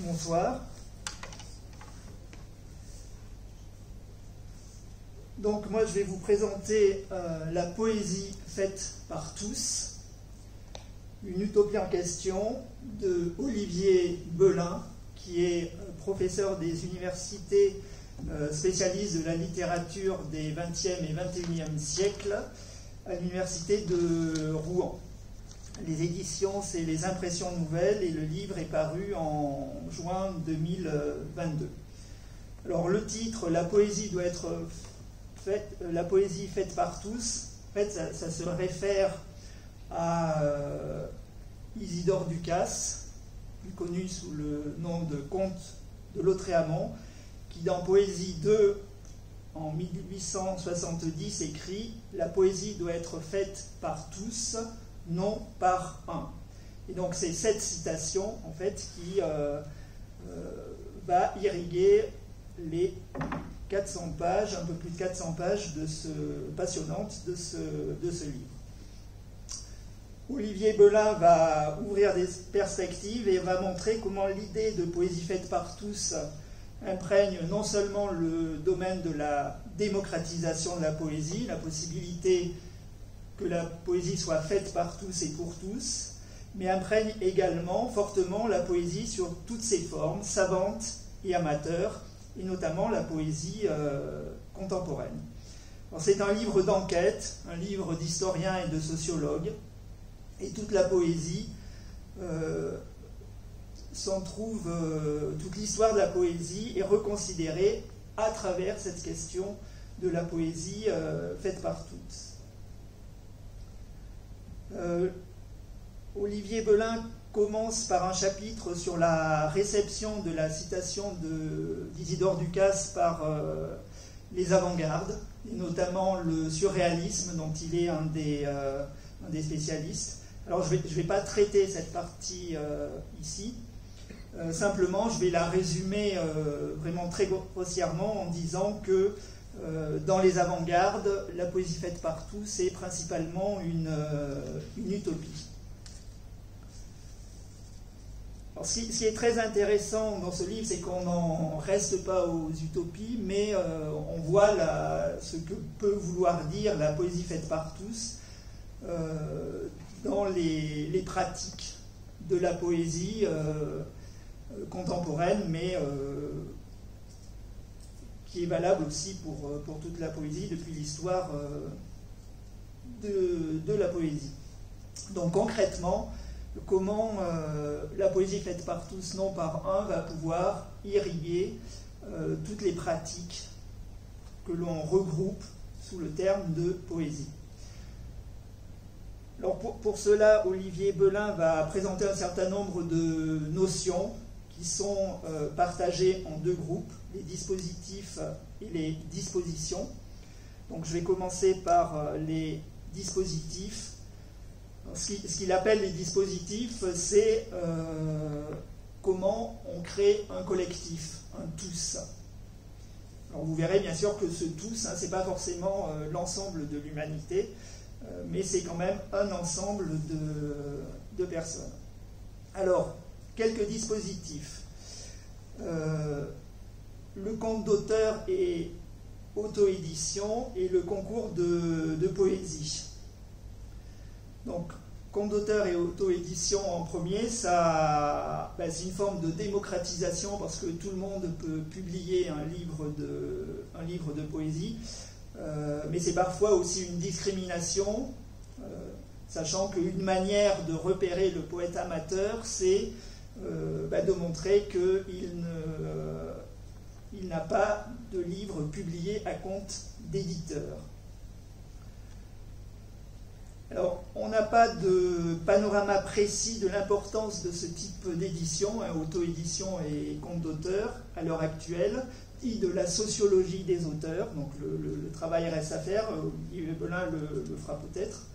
Bonsoir. Donc moi je vais vous présenter la poésie faite par tous, une utopie en question de Olivier Belin, qui est professeur des universités spécialiste de la littérature des 20e et 21e siècles à l'université de Rouen. Les éditions, c'est les Impressions Nouvelles et le livre est paru en juin 2022. Alors le titre, la poésie doit être faite, la poésie faite par tous, en fait ça se réfère à Isidore Ducasse, plus connu sous le nom de Comte de Lautréamont, qui dans Poésie 2 en 1870 écrit « La poésie doit être faite par tous, non par un ». Et donc c'est cette citation en fait qui va irriguer les 400 pages, un peu plus de 400 pages passionnantes de ce livre. Olivier Belin va ouvrir des perspectives et va montrer comment l'idée de poésie faite par tous imprègne non seulement le domaine de la démocratisation de la poésie, la possibilité que la poésie soit faite par tous et pour tous, mais imprègne également fortement la poésie sur toutes ses formes, savantes et amateurs, et notamment la poésie contemporaine. C'est un livre d'enquête, un livre d'historiens et de sociologues, et toute la poésie s'en trouve, toute l'histoire de la poésie est reconsidérée à travers cette question de la poésie faite par tous. Olivier Belin commence par un chapitre sur la réception de la citation d'Isidore Ducasse par les avant-gardes, et notamment le surréalisme dont il est un des spécialistes. Alors je ne vais pas traiter cette partie ici, simplement je vais la résumer vraiment très grossièrement en disant que dans les avant-gardes, la poésie faite par tous, c'est principalement une utopie. Alors, ce qui est très intéressant dans ce livre, c'est qu'on n'en reste pas aux utopies, mais on voit ce que peut vouloir dire la poésie faite par tous dans les pratiques de la poésie contemporaine, mais qui est valable aussi pour toute la poésie depuis l'histoire de la poésie. Donc concrètement, comment la poésie faite par tous, non par un, va pouvoir irriguer toutes les pratiques que l'on regroupe sous le terme de poésie. Alors pour cela, Olivier Belin va présenter un certain nombre de notions qui sont partagées en deux groupes, les dispositifs et les dispositions. Donc je vais commencer par les dispositifs. Ce qu'il appelle les dispositifs, c'est comment on crée un collectif, un tous. Alors vous verrez bien sûr que ce tous, ce n'est pas forcément l'ensemble de l'humanité, mais c'est quand même un ensemble de personnes. Alors, quelques dispositifs. Le compte d'auteur et auto-édition et le concours de poésie. Donc, compte d'auteur et auto-édition en premier, c'est une forme de démocratisation parce que tout le monde peut publier un livre de poésie, mais c'est parfois aussi une discrimination, sachant qu'une manière de repérer le poète amateur, c'est de montrer qu'il n'a pas de livre publié à compte d'éditeur. Alors, on n'a pas de panorama précis de l'importance de ce type d'édition, auto-édition et compte d'auteur, à l'heure actuelle, ni de la sociologie des auteurs, donc le travail reste à faire, Olivier Belin le fera peut-être.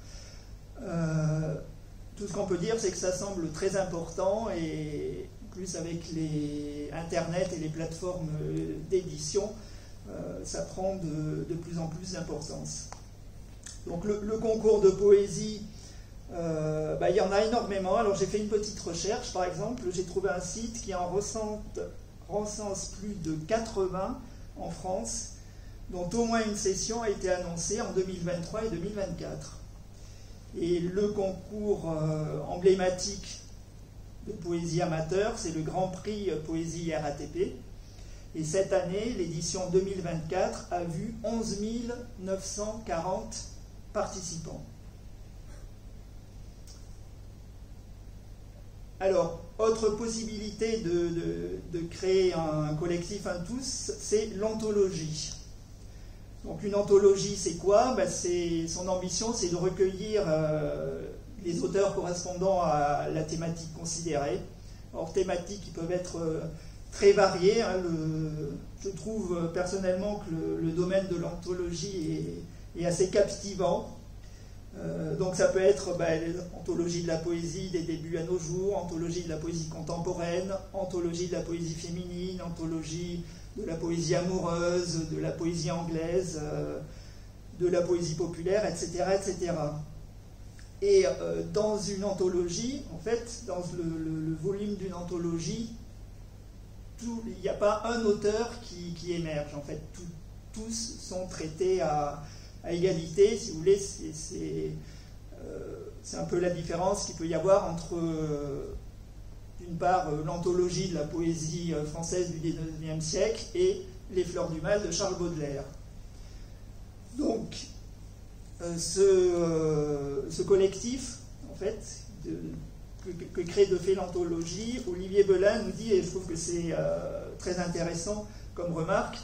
Tout ce qu'on peut dire, c'est que ça semble très important, et plus avec Internet et les plateformes d'édition, ça prend de plus en plus d'importance. Donc le concours de poésie, Il y en a énormément. Alors j'ai fait une petite recherche, par exemple, j'ai trouvé un site qui en recense plus de 80 en France, dont au moins une session a été annoncée en 2023 et 2024. Et le concours emblématique de poésie amateur, c'est le Grand Prix Poésie RATP. Et cette année, l'édition 2024 a vu 11 940 participants. Alors, autre possibilité de créer un collectif, un tous, c'est l'anthologie. Donc une anthologie, c'est quoi? Son ambition, c'est de recueillir les auteurs correspondant à la thématique considérée. Alors, thématiques qui peuvent être très variées. Je trouve personnellement que le domaine de l'anthologie est assez captivant. Donc ça peut être anthologie de la poésie des débuts à nos jours, anthologie de la poésie contemporaine, anthologie de la poésie féminine, anthologie de la poésie amoureuse, de la poésie anglaise, de la poésie populaire, etc. etc. Et dans une anthologie, en fait, dans le volume d'une anthologie, il n'y a pas un auteur qui émerge. En fait, tous sont traités à égalité, si vous voulez. C'est un peu la différence qu'il peut y avoir entre, d'une part, l'anthologie de la poésie française du XIXe siècle et Les Fleurs du Mal de Charles Baudelaire. Donc, ce collectif, en fait, que crée de fait l'anthologie, Olivier Belin nous dit, et je trouve que c'est très intéressant comme remarque,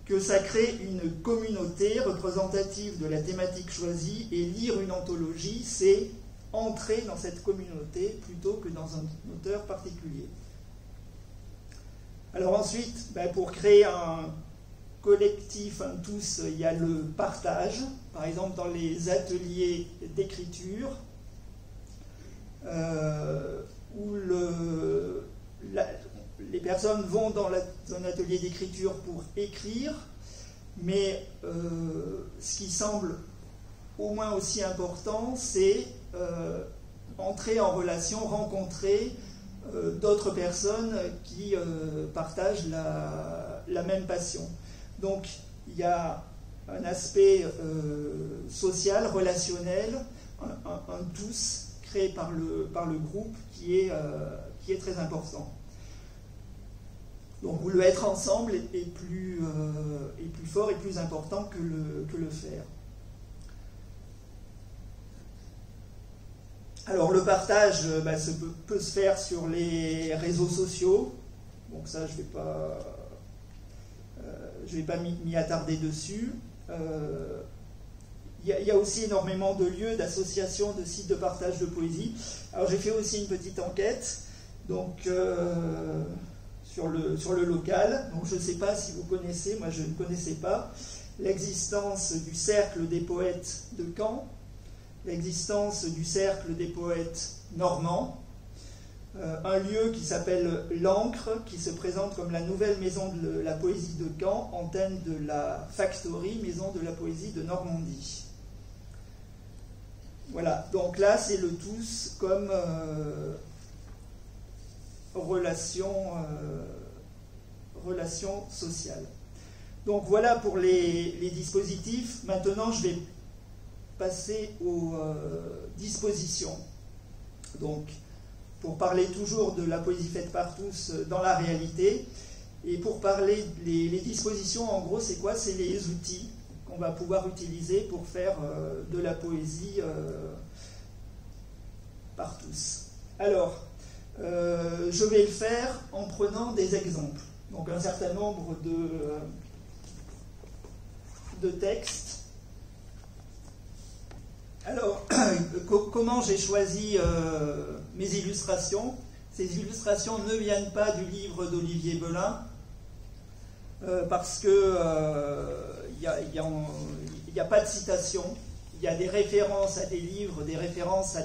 que ça crée une communauté représentative de la thématique choisie, et lire une anthologie, c'est entrer dans cette communauté plutôt que dans un auteur particulier. Alors ensuite, pour créer un collectif, un tous, il y a le partage, par exemple dans les ateliers d'écriture, où les personnes vont dans un atelier d'écriture pour écrire, mais ce qui semble au moins aussi important, c'est entrer en relation, rencontrer d'autres personnes qui partagent la même passion. Donc il y a un aspect social, relationnel, un tous créé par le groupe qui est très important. Donc le être ensemble est plus fort et plus important que le faire. Alors le partage peut se faire sur les réseaux sociaux. Donc ça, je vais pas m'y attarder dessus. Il y a aussi énormément de lieux, d'associations, de sites de partage de poésie. Alors j'ai fait aussi une petite enquête. Donc sur le local. Donc je ne sais pas si vous connaissez, moi je ne connaissais pas, l'existence du Cercle des poètes de Caen, l'existence du Cercle des poètes normands, un lieu qui s'appelle l'Ancre, qui se présente comme la nouvelle maison de la poésie de Caen, antenne de la Factory, maison de la poésie de Normandie. Voilà, donc là c'est le tous comme relation sociale. Donc voilà pour les dispositifs. Maintenant je vais passer aux dispositions. Donc pour parler toujours de la poésie faite par tous dans la réalité, et pour parler les dispositions, en gros c'est quoi? C'est les outils qu'on va pouvoir utiliser pour faire de la poésie par tous. Alors je vais le faire en prenant des exemples. Donc un certain nombre de textes. Alors, comment j'ai choisi mes illustrations? Ces illustrations ne viennent pas du livre d'Olivier Belin, parce que il n'y a pas de citation. Il y a des références à des livres, des références à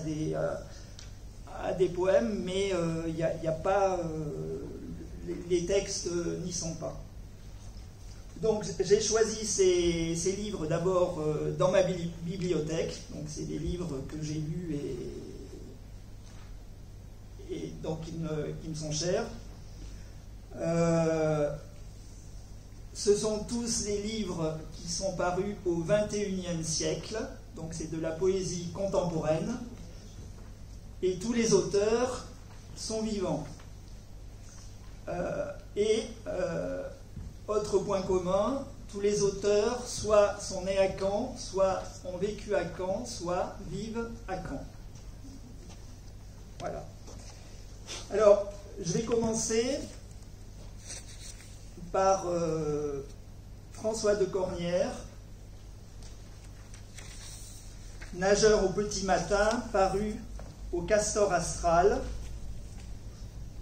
des poèmes, mais il n'y a pas, les textes n'y sont pas. Donc j'ai choisi ces livres d'abord dans ma bibliothèque, donc c'est des livres que j'ai lus donc qui me sont chers. Ce sont tous des livres qui sont parus au XXIe siècle, donc c'est de la poésie contemporaine, et tous les auteurs sont vivants. Autre point commun, tous les auteurs soit sont nés à Caen, soit ont vécu à Caen, soit vivent à Caen. Voilà. Alors, je vais commencer par François de Cornières, Nageur au petit matin, paru au Castor Astral.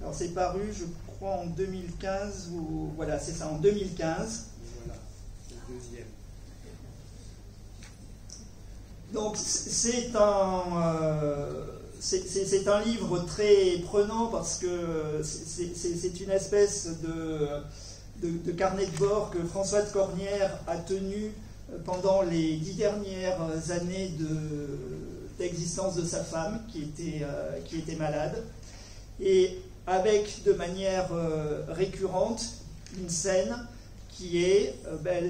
Alors c'est paru, je crois, en 2015, ou voilà, c'est ça, en 2015. Voilà, c'est le deuxième. Donc c'est un livre très prenant parce que c'est une espèce de carnet de bord que François de Cornières a tenu pendant les 10 dernières années d'existence de sa femme qui était malade, et avec de manière récurrente une scène qui est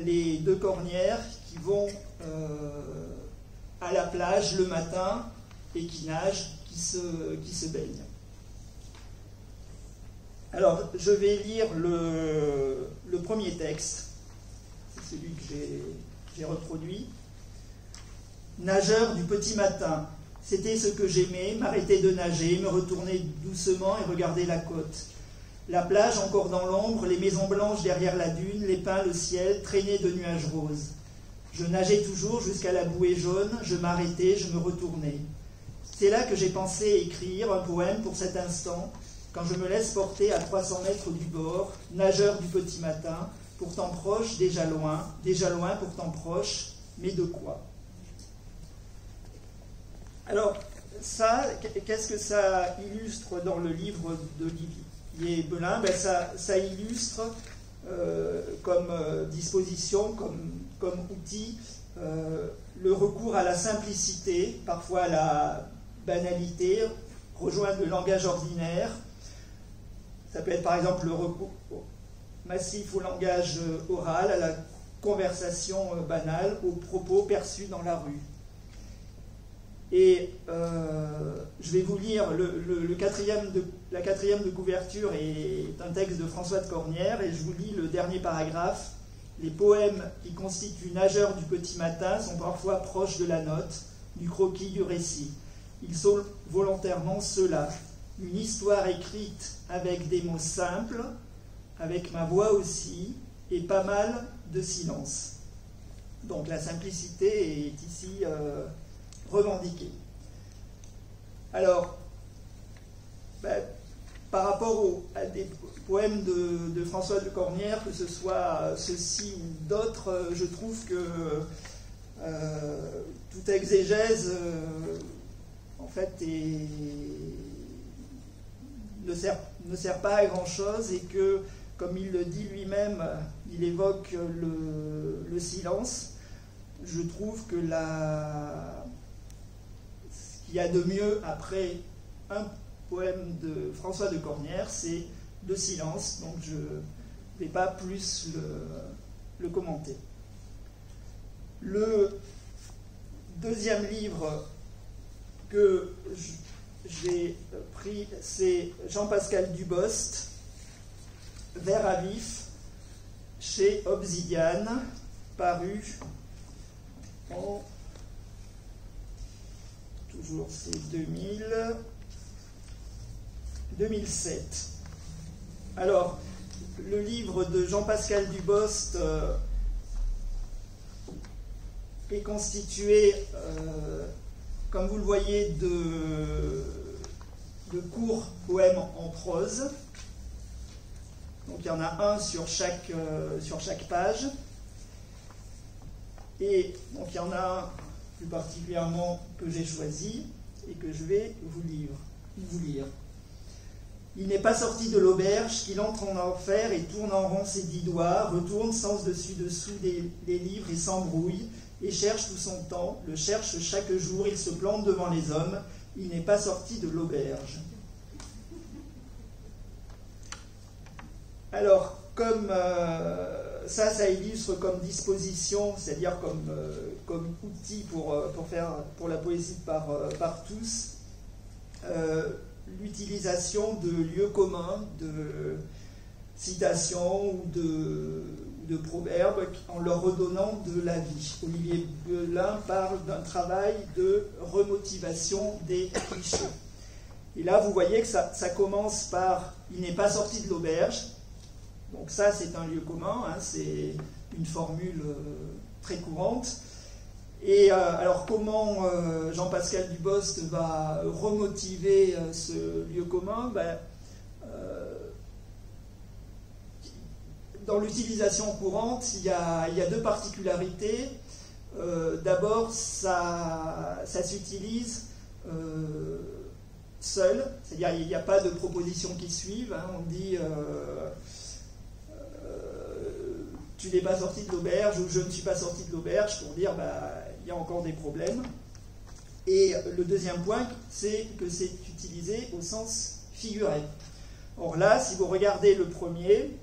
les deux Cornières qui vont à la plage le matin et qui nagent, qui se baignent. Alors, je vais lire le premier texte, c'est celui que j'ai reproduit. Nageur du petit matin, c'était ce que j'aimais, m'arrêter de nager, me retourner doucement et regarder la côte. La plage encore dans l'ombre, les maisons blanches derrière la dune, les pins, le ciel, traîné de nuages roses. Je nageais toujours jusqu'à la bouée jaune, je m'arrêtais, je me retournais. C'est là que j'ai pensé écrire un poème pour cet instant, quand je me laisse porter à 300 mètres du bord, nageur du petit matin, pourtant proche, déjà loin, pourtant proche, mais de quoi? Alors, ça, qu'est-ce que ça illustre dans le livre d'Olivier Belin? Ça illustre comme disposition, comme outil, le recours à la simplicité, parfois à la banalité, rejoindre le langage ordinaire. Ça peut être par exemple le recours massif au langage oral, à la conversation banale, aux propos perçus dans la rue. Et je vais vous lire la quatrième de couverture est un texte de François de Cornières, et je vous lis le dernier paragraphe. Les poèmes qui constituent Nageur du petit matin sont parfois proches de la note, du croquis, du récit. Ils sont volontairement ceux-là, une histoire écrite avec des mots simples, avec ma voix aussi, et pas mal de silence. Donc la simplicité est ici revendiquée. Alors, par rapport à des poèmes de François de Cornières, que ce soit ceux-ci ou d'autres, je trouve que toute exégèse en fait ne sert pas à grand-chose, et que, comme il le dit lui-même, il évoque le silence. Je trouve que ce qu'il y a de mieux après un poème de François de Cornières, c'est le silence, donc je ne vais pas plus le commenter. Le deuxième livre que j'ai pris, c'est Jean-Pascal Dubost, Vers à vif, chez Obsidiane, paru en, toujours c'est 2007. Alors, le livre de Jean-Pascal Dubost est constitué, comme vous le voyez, de courts poèmes en prose. Donc il y en a un sur chaque page. Et donc il y en a un plus particulièrement que j'ai choisi et que je vais vous lire. Il n'est pas sorti de l'auberge, qu'il entre en enfer et tourne en rond ses 10 doigts, retourne sens dessus-dessous des livres et s'embrouille, et cherche tout son temps, le cherche chaque jour, il se plante devant les hommes, il n'est pas sorti de l'auberge. Alors, comme ça illustre comme disposition, c'est-à-dire comme outil pour la poésie par tous, l'utilisation de lieux communs, de citations ou de proverbes en leur redonnant de la vie. Olivier Belin parle d'un travail de remotivation des clichés. Et là, vous voyez que ça commence par « il n'est pas sorti de l'auberge ». Donc ça, c'est un lieu commun, hein, c'est une formule très courante. Et alors, comment Jean-Pascal Dubost va remotiver ce lieu commun? Dans l'utilisation courante, il y a deux particularités. D'abord, ça s'utilise seul, c'est-à-dire il n'y a pas de propositions qui suivent. Hein, on dit tu n'es pas sorti de l'auberge ou je ne suis pas sorti de l'auberge pour dire il y a encore des problèmes. Et le deuxième point, c'est que c'est utilisé au sens figuré. Or là, si vous regardez le premier,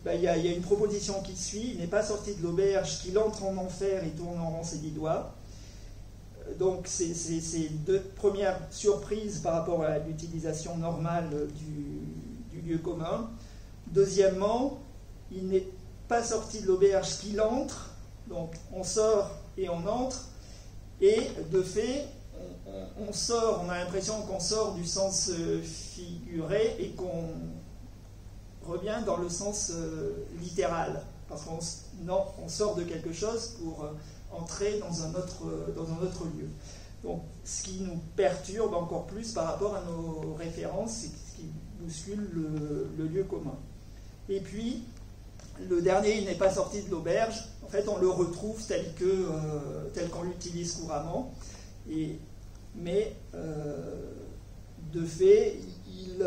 il y a une proposition qui suit, il n'est pas sorti de l'auberge, qu'il entre en enfer et tourne en rond ses 10 doigts. Donc c'est deux premières surprises par rapport à l'utilisation normale du lieu commun. Deuxièmement, il n'est pas sorti de l'auberge qu'il entre, donc on sort et on entre, et de fait, on sort, on a l'impression qu'on sort du sens figuré et qu'on revient dans le sens littéral, parce qu'on sort de quelque chose pour entrer dans un autre lieu. Donc, ce qui nous perturbe encore plus par rapport à nos références, c'est ce qui bouscule le lieu commun. Et puis, le dernier, il n'est pas sorti de l'auberge. En fait, on le retrouve tel qu'on l'utilise couramment. Mais, de fait, il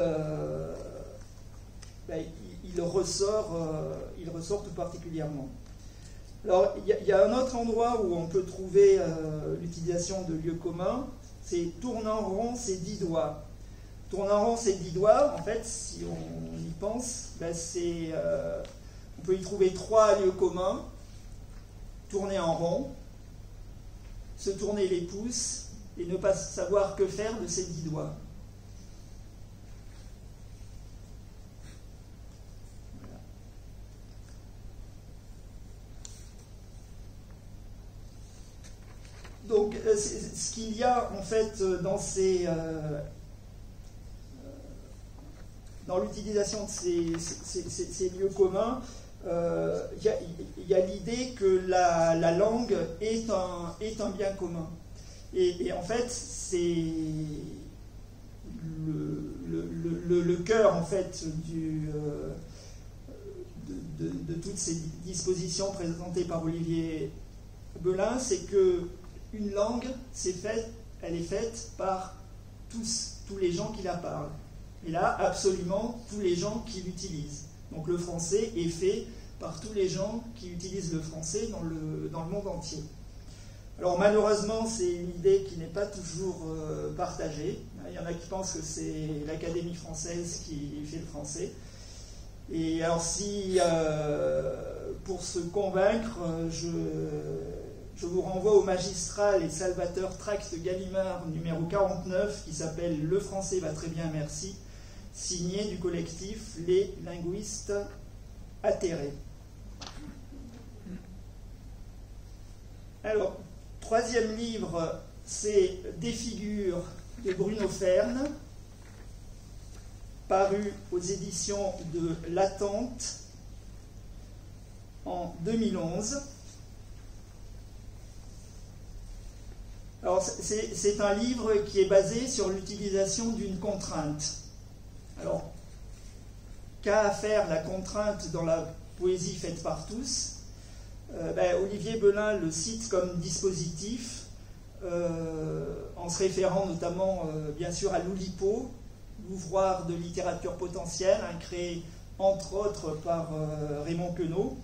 ressort tout particulièrement. Alors, il y a un autre endroit où on peut trouver l'utilisation de lieux communs, c'est tournant rond ses 10 doigts. Tournant rond ses 10 doigts, en fait, si on y pense, on peut y trouver 3 lieux communs: tourner en rond, se tourner les pouces et ne pas savoir que faire de ses 10 doigts. Donc, ce qu'il y a en fait dans l'utilisation de ces lieux communs, il y a l'idée que la langue est un bien commun. Et en fait, c'est le cœur en fait de toutes ces dispositions présentées par Olivier Belin, c'est que une langue, elle est faite par tous les gens qui la parlent. Et là, absolument tous les gens qui l'utilisent. Donc le français est fait par tous les gens qui utilisent le français dans le monde entier. Alors malheureusement, c'est une idée qui n'est pas toujours partagée. Il y en a qui pensent que c'est l'Académie française qui fait le français. Et alors si, pour se convaincre, je vous renvoie au magistral et salvateur tract Gallimard numéro 49 qui s'appelle « Le français va très bien, merci », signé du collectif Les linguistes atterrés. Alors, troisième livre, c'est Des figures de Bruno Fern, paru aux éditions de L'Attente en 2011. Alors, c'est un livre qui est basé sur l'utilisation d'une contrainte. Alors, qu'a à faire la contrainte dans la poésie faite par tous? Olivier Belin le cite comme dispositif, en se référant notamment, bien sûr, à l'Oulipo, l'ouvroir de littérature potentielle, créé entre autres par Raymond Queneau.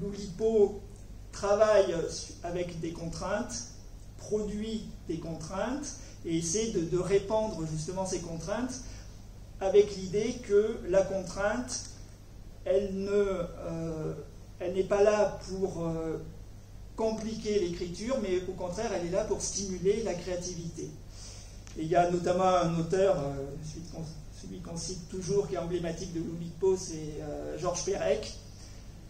L'Oulipo travaille avec des contraintes, produit des contraintes et essaie de répandre justement ces contraintes avec l'idée que la contrainte, elle n'est pas là pour compliquer l'écriture, mais au contraire, elle est là pour stimuler la créativité. Et il y a notamment un auteur, celui qu'on cite toujours, qui est emblématique de l'Oulipo, c'est Georges Perec,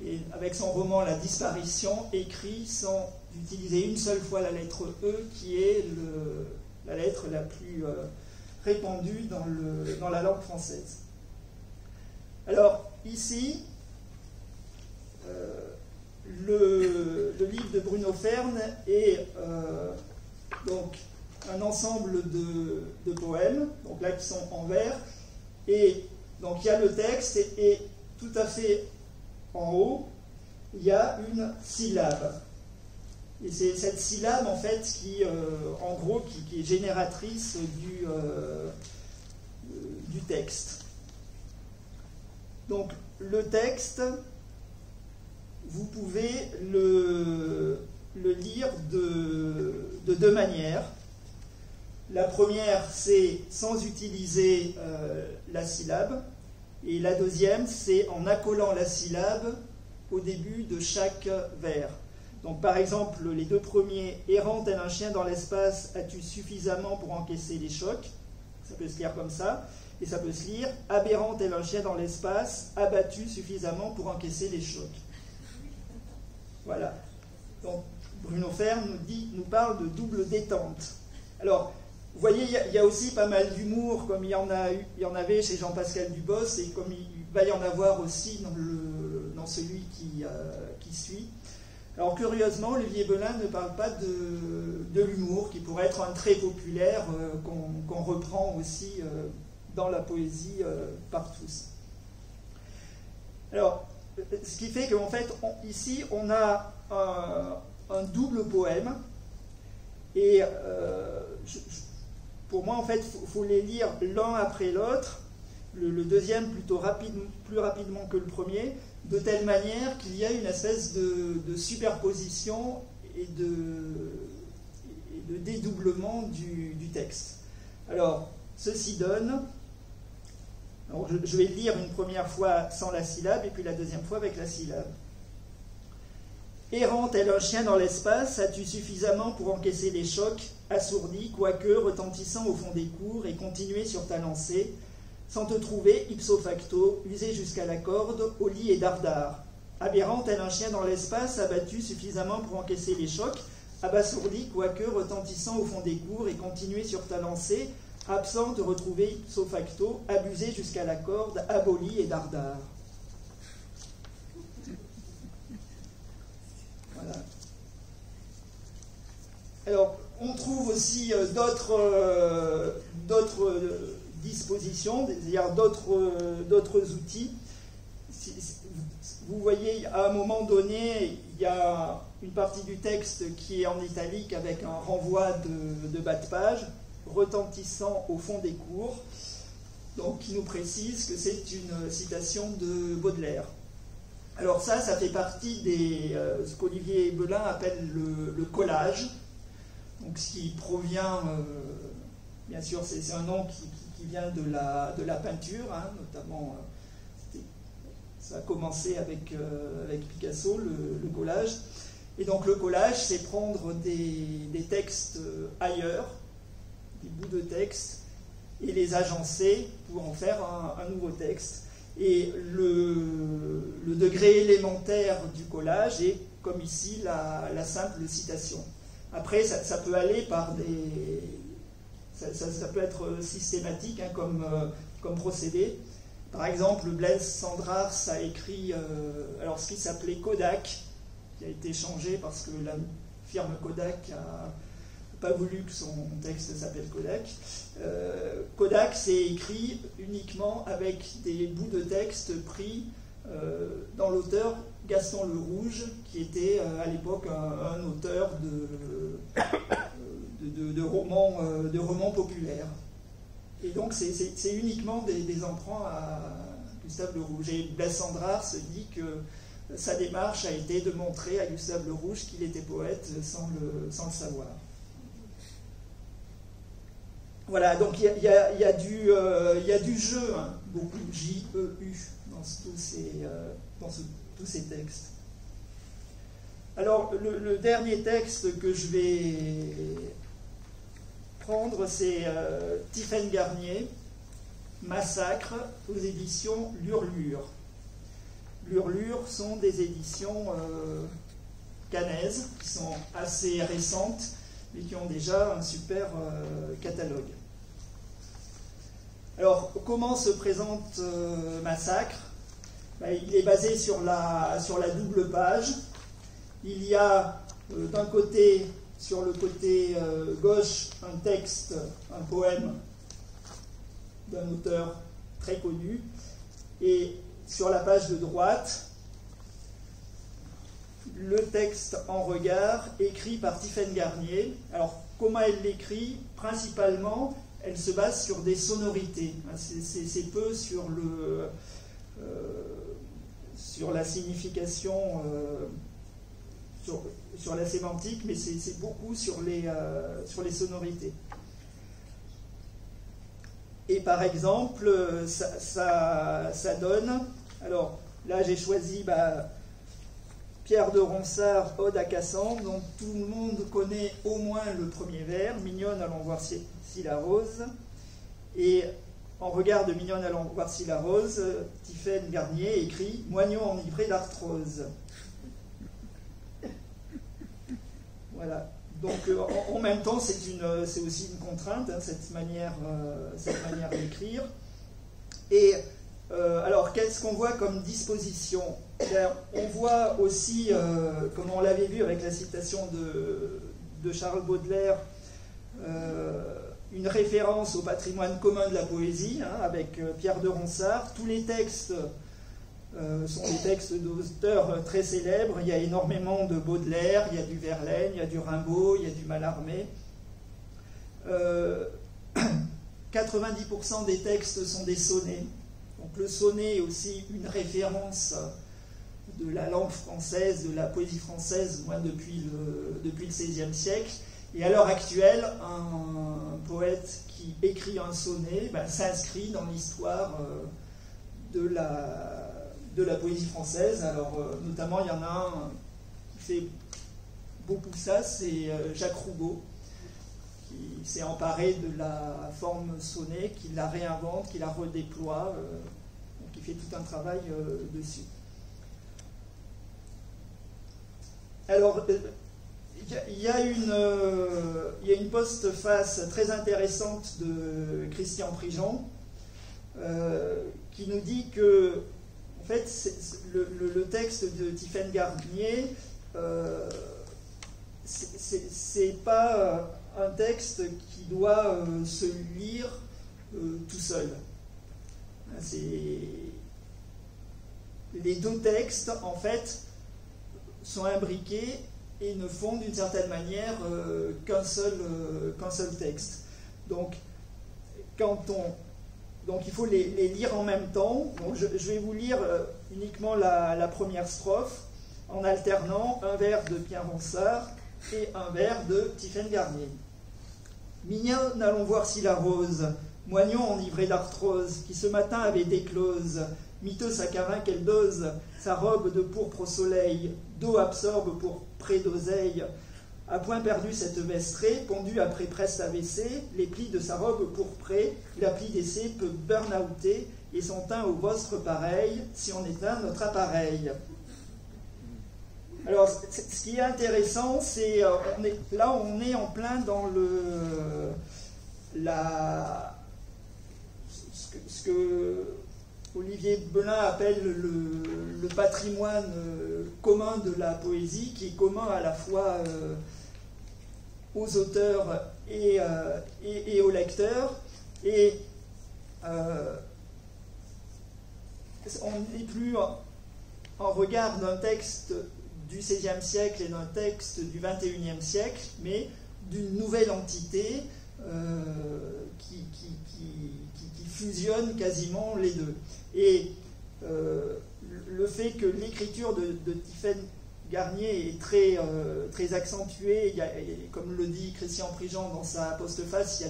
et avec son roman La Disparition, écrit sans utiliser une seule fois la lettre E, qui est la lettre la plus répandue dans la langue française. Alors, ici, le livre de Bruno Fern est donc un ensemble de poèmes, donc là qui sont en vers, et donc il y a le texte, et tout à fait en haut, il y a une syllabe. Et c'est cette syllabe, en fait, qui, en gros, qui est génératrice du texte. Donc, le texte, vous pouvez le lire de deux manières. La première, c'est sans utiliser la syllabe. Et la deuxième, c'est en accolant la syllabe au début de chaque vers. Donc, par exemple, les deux premiers, « Errant tel un chien dans l'espace, as-tu suffisamment pour encaisser les chocs ?» Ça peut se lire comme ça. Et ça peut se lire « Aberrant tel un chien dans l'espace, abattu suffisamment pour encaisser les chocs. » Voilà. Donc, Bruno Fern nous parle de double détente. Alors, vous voyez, il y a aussi pas mal d'humour, comme il y en avait chez Jean-Pascal Dubos, et comme il va y en avoir aussi dans celui qui suit. Alors, curieusement, Olivier Belin ne parle pas de l'humour, qui pourrait être un trait populaire qu'on reprend aussi dans la poésie par tous. Alors, ce qui fait qu'en fait, ici, on a un double poème, et pour moi, en fait, il faut les lire l'un après l'autre, le deuxième plus rapidement que le premier, de telle manière qu'il y a une espèce de superposition et de dédoublement du texte. Alors, ceci donne... Alors, je vais le lire une première fois sans la syllabe, et puis la deuxième fois avec la syllabe. Errant tel un chien dans l'espace, as-tu suffisamment pour encaisser les chocs, assourdi, quoique retentissant au fond des cours, et continuer sur ta lancée, sans te trouver, ipso facto, usé jusqu'à la corde, au lit et dardard. Aberrant tel un chien dans l'espace, abattu suffisamment pour encaisser les chocs, abasourdi, quoique retentissant au fond des cours, et continuer sur ta lancée, absent de retrouver ipso facto, abusé jusqu'à la corde, aboli et dardard. Voilà. Alors, on trouve aussi d'autres dispositions, c'est-à-dire d'autres outils. Vous voyez, à un moment donné, il y a une partie du texte qui est en italique avec un renvoi de bas de page, retentissant au fond des cours, donc qui nous précise que c'est une citation de Baudelaire. Alors ça fait partie ce qu'Olivier Belin appelle le collage, donc ce qui provient, bien sûr, c'est un nom qui vient de la peinture, hein, notamment, ça a commencé avec Picasso, le collage. Et donc le collage, c'est prendre des textes ailleurs, des bouts de texte, et les agencer pour en faire un nouveau texte. Et le degré élémentaire du collage est, comme ici, la simple citation. Après, ça peut aller par ça peut être systématique, hein, comme procédé. Par exemple, Blaise Cendrars a écrit alors ce qui s'appelait Kodak, qui a été changé parce que la firme Kodak n'a pas voulu que son texte s'appelle Kodak. Kodak, c'est écrit uniquement avec des bouts de texte pris dans l'auteur Gaston Le Rouge, qui était à l'époque un auteur de romans populaires. Et donc c'est uniquement des emprunts à Gustave Le Rouge. Et Blaise Cendrars se dit que sa démarche a été de montrer à Gustave Le Rouge qu'il était poète sans le savoir. Voilà, donc il y a du jeu, hein, beaucoup, J-E-U, dans tous ces textes. Alors, le dernier texte que je vais prendre, c'est Tiphaine Garnier, Massacre, aux éditions L'Hurlure. L'Hurlure sont des éditions cannaises, qui sont assez récentes, mais qui ont déjà un super catalogue. Alors, comment se présente Massacre? Il est basé sur la double page. Il y a d'un côté, sur le côté gauche, un texte, un poème d'un auteur très connu, et sur la page de droite, le texte en regard, écrit par Tiphaine Garnier. Alors, comment elle l'écrit? Principalement, elle se base sur des sonorités. C'est peu sur la signification, sur la sémantique, mais c'est beaucoup sur les sonorités. Et par exemple, ça donne... Alors, là, j'ai choisi Pierre de Ronsard, Ode à Cassandre, dont tout le monde connaît au moins le premier vers, Mignonne, allons voir si la rose. Et en regard de Mignonne, allons voir si la rose, Tiphaine Garnier écrit « Moignon enivré d'arthrose ». Voilà. Donc, en même temps, c'est aussi une contrainte, hein, cette manière d'écrire. Et alors, qu'est-ce qu'on voit comme disposition? On voit aussi, comme on l'avait vu avec la citation de Charles Baudelaire, une référence au patrimoine commun de la poésie, hein, avec Pierre de Ronsard. Tous les textes sont des textes d'auteurs très célèbres. Il y a énormément de Baudelaire, il y a du Verlaine, il y a du Rimbaud, il y a du Mallarmé. 90% des textes sont des sonnets. Donc le sonnet est aussi une référence de la langue française, de la poésie française, moins depuis le XVIe siècle. Et à l'heure actuelle, un poète qui écrit un sonnet s'inscrit dans l'histoire de la poésie française. Alors, notamment, il y en a un qui fait beaucoup ça, c'est Jacques Roubaud, qui s'est emparé de la forme sonnet, qui la réinvente, qui la redéploie, donc il fait tout un travail dessus. Alors, il y a une postface très intéressante de Christian Prigent qui nous dit que, en fait, le texte de Tiphaine Garnier, c'est pas un texte qui doit se lire tout seul. Les deux textes, en fait, sont imbriqués et ne font d'une certaine manière qu'un seul texte. Donc il faut les lire en même temps. Donc je vais vous lire uniquement la première strophe en alternant un vers de Pierre Ronsard et un vers de Tiphaine Garnier. Mignonne, allons voir si la rose, moignon enivré d'arthrose, qui ce matin avait déclose, miteux sa cavin qu'elle dose, sa robe de pourpre au soleil, d'eau absorbe pour près d'oseille, a point perdu cette vestrée, pondue après presse AVC, les plis de sa robe pourprée, l'appli d'essai peut burn-outer, et son teint au vôtre pareil, si on éteint notre appareil. Alors, ce qui est intéressant, c'est on est en plein dans ce que Olivier Belin appelle le patrimoine commun de la poésie, qui est commun à la fois aux auteurs et aux lecteurs. Et on n'est plus en regard d'un texte du XVIe siècle et d'un texte du XXIe siècle, mais d'une nouvelle entité qui fusionne quasiment les deux. Et le fait que l'écriture de Tiphaine Garnier est très, très accentué. Comme le dit Christian Prigent dans sa postface, il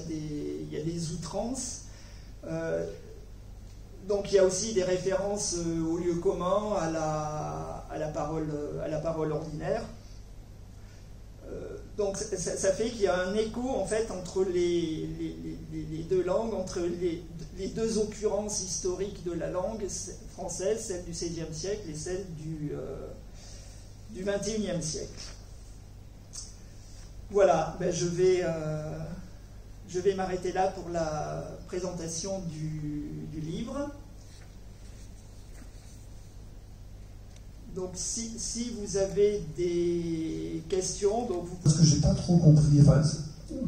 y a des outrances. Donc il y a aussi des références au lieu commun, à la parole ordinaire. Donc ça fait qu'il y a un écho en fait entre les deux langues, entre les deux occurrences historiques de la langue française, celle du XVIe siècle et celle du XXIe siècle. Voilà, ben je vais m'arrêter là pour la présentation du livre. Donc si vous avez des questions, donc vous... Ce que j'ai pas trop compris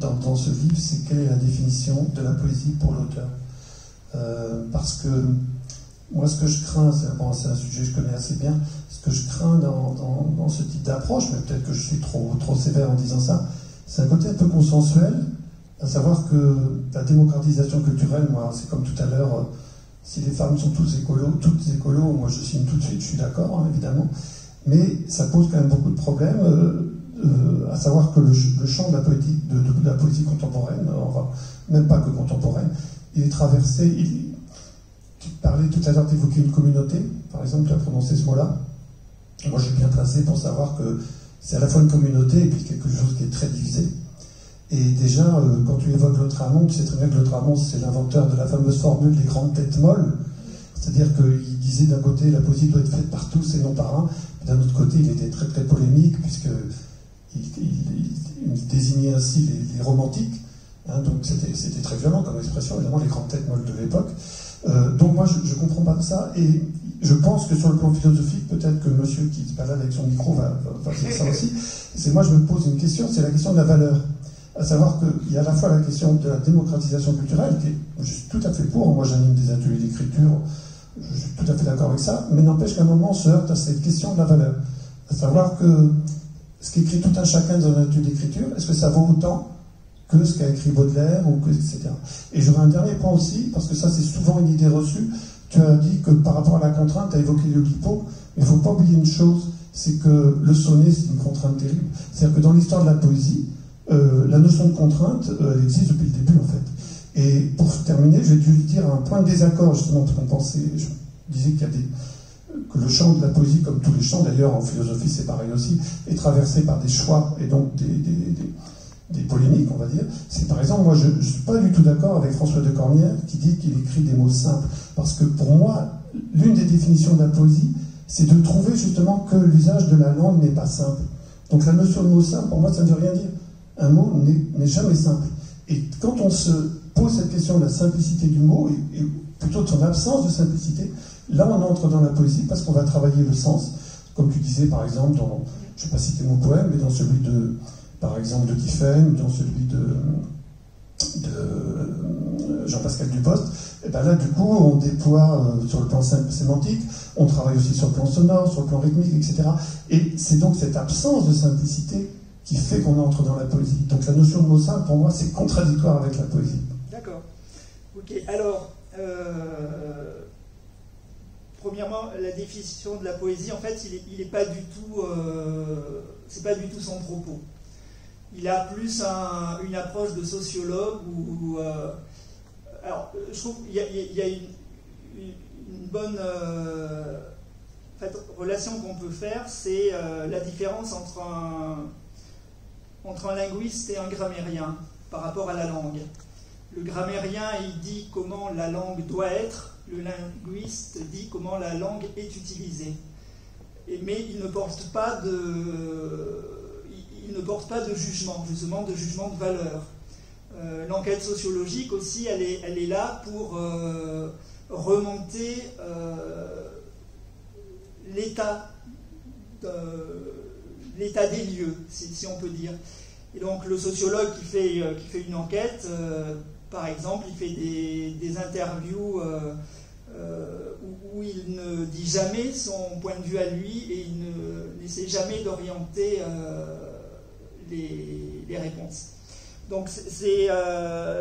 dans ce livre, c'est quelle est la définition de la poésie pour l'auteur. Parce que moi, ce que je crains, c'est un sujet que je connais assez bien, ce que je crains dans ce type d'approche, mais peut-être que je suis trop sévère en disant ça, c'est un côté un peu consensuel, à savoir que la démocratisation culturelle, moi, c'est comme tout à l'heure, si les femmes sont toutes écolos, moi je signe tout de suite, je suis d'accord, hein, évidemment, mais ça pose quand même beaucoup de problèmes, à savoir que le champ de la poésie contemporaine, même pas que contemporaine, il est traversé, tu parlais tout à l'heure, tu évoquais une communauté, par exemple, tu as prononcé ce mot-là, moi je suis bien placé pour savoir que c'est à la fois une communauté et puis quelque chose qui est très divisé. Et déjà, quand tu évoques Lautréamont, tu sais très bien que Lautréamont, c'est l'inventeur de la fameuse formule des grandes têtes molles. C'est-à-dire qu'il disait d'un côté, la poésie doit être faite par tous et non par un. D'un autre côté, il était très très polémique, puisqu'il désignait ainsi les romantiques. Hein, donc c'était très violent comme expression, évidemment, les grandes têtes molles de l'époque. Donc moi, je ne comprends pas ça. Et je pense que sur le plan philosophique, peut-être que le monsieur qui se balade avec son micro va dire ça aussi. Moi, je me pose une question, c'est la question de la valeur. À savoir qu'il y a à la fois la question de la démocratisation culturelle, je suis tout à fait pour, moi j'anime des ateliers d'écriture, je suis tout à fait d'accord avec ça, mais n'empêche qu'à un moment on se heurte à cette question de la valeur. À savoir que ce qu'écrit tout un chacun dans un atelier d'écriture, est-ce que ça vaut autant que ce qu'a écrit Baudelaire, etc. Et j'aurais un dernier point aussi, parce que ça c'est souvent une idée reçue, tu as dit que par rapport à la contrainte, tu as évoqué le Oulipo, mais il ne faut pas oublier une chose, c'est que le sonnet c'est une contrainte terrible. C'est-à-dire que dans l'histoire de la poésie, la notion de contrainte, elle existe depuis le début en fait. Et pour terminer, j'ai dû dire un point de désaccord justement, parce qu'on pensait, je disais que le champ de la poésie, comme tous les champs d'ailleurs en philosophie c'est pareil aussi, est traversé par des choix et donc des polémiques, on va dire. C'est par exemple, moi je ne suis pas du tout d'accord avec François de Cornières qui dit qu'il écrit des mots simples, parce que pour moi, l'une des définitions de la poésie, c'est de trouver justement que l'usage de la langue n'est pas simple. Donc la notion de mot simple, pour moi, ça ne veut rien dire. Un mot n'est jamais simple. Et quand on se pose cette question de la simplicité du mot, et plutôt de son absence de simplicité, là on entre dans la poésie parce qu'on va travailler le sens, comme tu disais par exemple, je ne vais pas citer mon poème, mais dans celui par exemple de Tiphaine, dans celui de Jean-Pascal Dupost, et ben là du coup on déploie sur le plan sémantique, on travaille aussi sur le plan sonore, sur le plan rythmique, etc. Et c'est donc cette absence de simplicité qui fait qu'on entre dans la poésie. Donc la notion de mot simple, pour moi, c'est contradictoire avec la poésie. D'accord. Ok, alors, premièrement, la définition de la poésie, en fait, il est pas du tout... c'est pas du tout son propos. Il a plus une approche de sociologue où... alors, je trouve qu'il y a une bonne... en fait, relation qu'on peut faire, c'est la différence entre un linguiste et un grammairien par rapport à la langue. Le grammairien, il dit comment la langue doit être, le linguiste dit comment la langue est utilisée. Mais il ne porte pas de jugement, justement de jugement de valeur. L'enquête sociologique aussi, elle est là pour remonter l'état des lieux, si on peut dire. Et donc le sociologue qui fait une enquête, par exemple, il fait des interviews où il ne dit jamais son point de vue à lui et il n'essaie jamais d'orienter les réponses. Donc c'est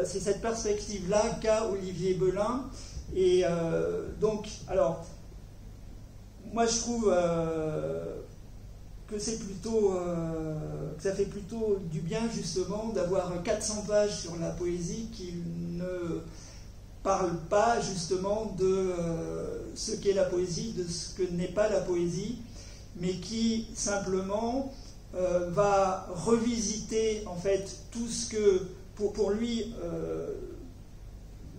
cette perspective-là qu'a Olivier Belin. Et donc, alors, moi je trouve... que c'est plutôt, que ça fait plutôt du bien justement d'avoir 400 pages sur la poésie qui ne parle pas justement de ce qu'est la poésie, de ce que n'est pas la poésie, mais qui simplement va revisiter en fait tout ce que, pour lui,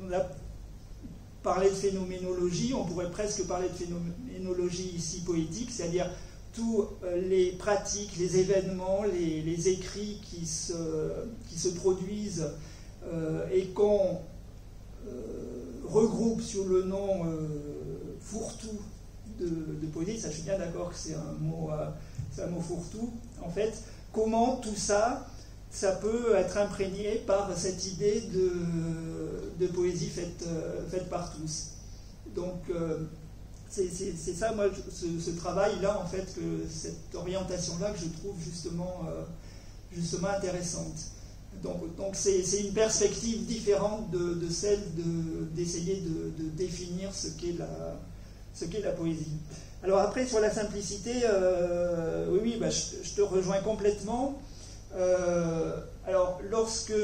on a parlé de phénoménologie, on pourrait presque parler de phénoménologie ici poétique, c'est-à-dire tous les pratiques, les événements, les écrits qui se produisent et qu'on regroupe sous le nom fourre-tout de poésie. Ça, je suis bien d'accord que c'est un mot fourre-tout. En fait, comment tout ça peut être imprégné par cette idée de poésie faite par tous. Donc, c'est ça, moi, ce travail-là, en fait, cette orientation-là que je trouve justement intéressante. Donc c'est une perspective différente de celle d'essayer de définir ce qu'est la poésie. Alors après, sur la simplicité, oui, bah, je te rejoins complètement. Alors, lorsque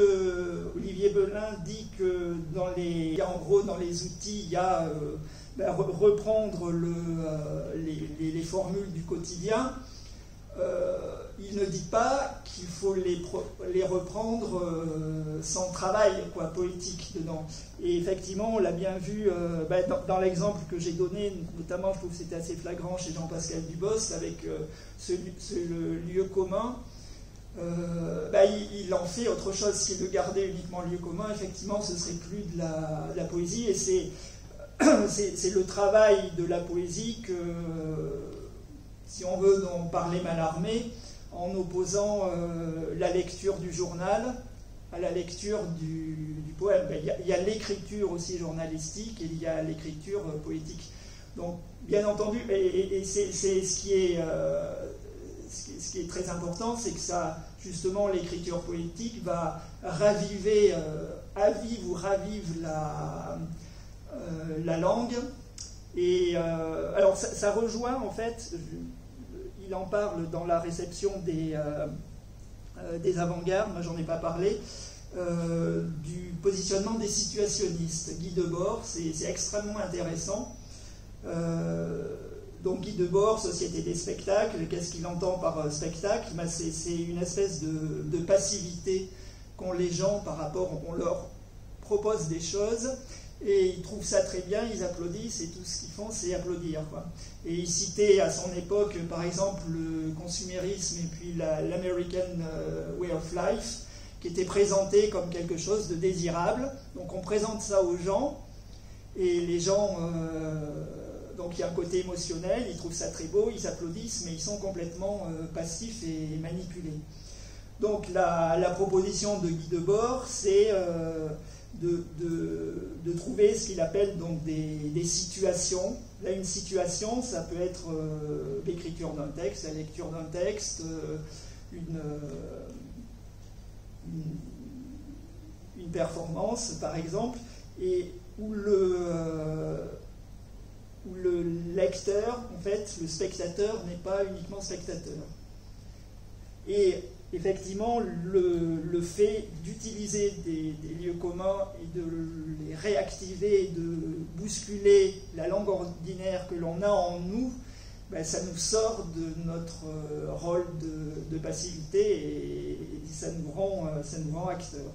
Olivier Belin dit que en gros, dans les outils, il y a reprendre les formules du quotidien, il ne dit pas qu'il faut les reprendre sans travail poétique dedans. Et effectivement, on l'a bien vu dans l'exemple que j'ai donné, notamment, je trouve que c'était assez flagrant chez Jean-Pascal Dubos, avec le lieu commun. Il en fait autre chose. S'il veut garder uniquement le lieu commun, effectivement, ce serait plus de la poésie. Et c'est le travail de la poésie que, si on veut en parler Mallarmé, en opposant la lecture du journal à la lecture du poème. Il y a l'écriture aussi journalistique et il y a l'écriture poétique. Donc, bien entendu, et c'est ce qui est très important, c'est que ça, justement, l'écriture poétique va ravive la langue. Et alors, ça rejoint, en fait, il en parle dans la réception des avant-gardes, moi j'en ai pas parlé, du positionnement des situationnistes. Guy Debord, c'est extrêmement intéressant. Donc Guy Debord, Société des spectacles, qu'est-ce qu'il entend par spectacle? C'est une espèce de passivité qu'ont les gens par rapport, on leur propose des choses, et ils trouvent ça très bien, ils applaudissent, et tout ce qu'ils font, c'est applaudir, quoi. Et il citait à son époque, par exemple, le consumérisme et puis l'American Way of Life, qui était présenté comme quelque chose de désirable. Donc on présente ça aux gens, et les gens, donc il y a un côté émotionnel, ils trouvent ça très beau, ils applaudissent, mais ils sont complètement passifs et manipulés. Donc la proposition de Guy Debord, c'est de trouver ce qu'il appelle donc des situations. Là, une situation, ça peut être l'écriture d'un texte, la lecture d'un texte, une performance, par exemple, et où le lecteur, en fait, le spectateur n'est pas uniquement spectateur. Et effectivement, le fait d'utiliser des lieux communs et de les réactiver, de bousculer la langue ordinaire que l'on a en nous, ça nous sort de notre rôle de passivité et ça nous rend acteurs.